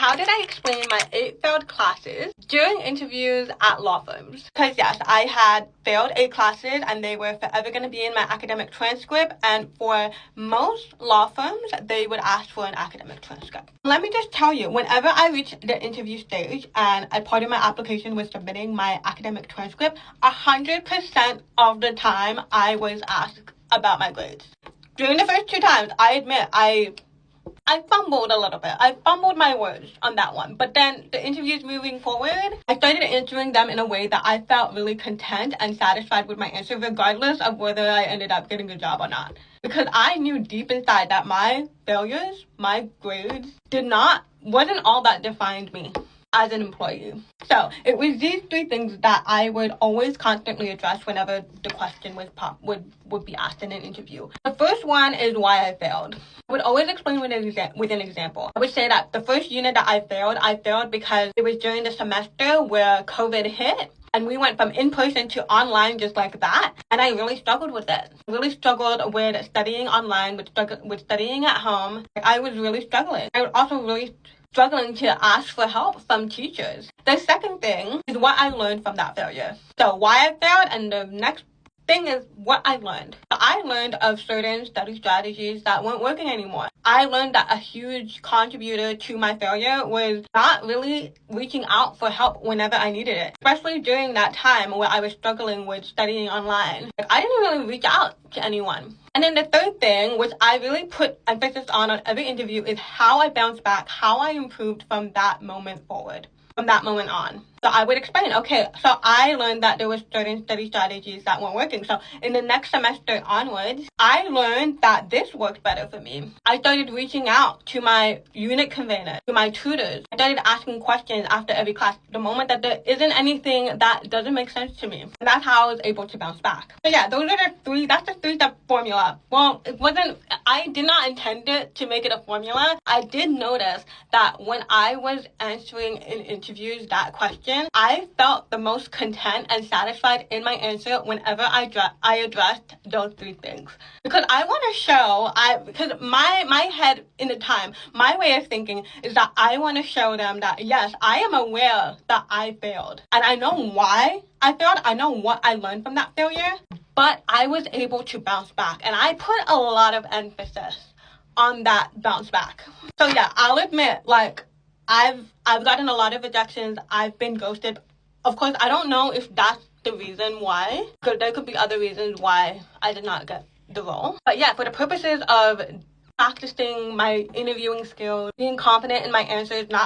how did I explain my 8 failed classes during interviews at law firms? Because yes, I had failed 8 classes and they were forever going to be in my academic transcript, and for most law firms, they would ask for an academic transcript. Let me just tell you, whenever I reached the interview stage and a part of my application was submitting my academic transcript, 100% of the time I was asked about my grades. During the first 2 times, I admit I fumbled a little bit. I fumbled my words on that one. But then the interviews moving forward, I started answering them in a way that I felt really content and satisfied with my answer, regardless of whether I ended up getting a job or not. Because I knew deep inside that my failures, my grades, wasn't all that defined me as an employee. So it was these 3 things that I would always constantly address whenever the question would be asked in an interview. The first one is why I failed. I would always explain with an example. I would say that the first unit that I failed because it was during the semester where COVID hit. And we went from in-person to online just like that. And I really struggled with it. I really struggled with studying online, with studying at home. I was really struggling. I was also really struggling to ask for help from teachers. The second thing is what I learned from that failure. So why I failed, and the next thing is what I learned. I learned of certain study strategies that weren't working anymore. I learned that a huge contributor to my failure was not really reaching out for help whenever I needed it, especially during that time where I was struggling with studying online. I didn't really reach out to anyone. And then the third thing, which I really put emphasis on every interview, is how I bounced back, how I improved from that moment forward, from that moment on. So I would explain, okay, so I learned that there were certain study strategies that weren't working. So in the next semester onwards, I learned that this worked better for me. I started reaching out to my unit convener, to my tutors. I started asking questions after every class, the moment that there isn't anything that doesn't make sense to me. And that's how I was able to bounce back. So yeah, that's the 3-step formula. Well, I did not intend it to make it a formula. I did notice that when I was answering in interviews that question, I felt the most content and satisfied in my answer whenever I addressed those 3 things. Because I want to show, because my head in the time, my way of thinking is that I want to show them that yes, I am aware that I failed. And I know why I failed. I know what I learned from that failure. But I was able to bounce back. And I put a lot of emphasis on that bounce back. So yeah, I'll admit, I've gotten a lot of rejections. I've been ghosted. Of course, I don't know if that's the reason why, because there could be other reasons why I did not get the role. But yeah, for the purposes of practicing my interviewing skills, being confident in my answers, not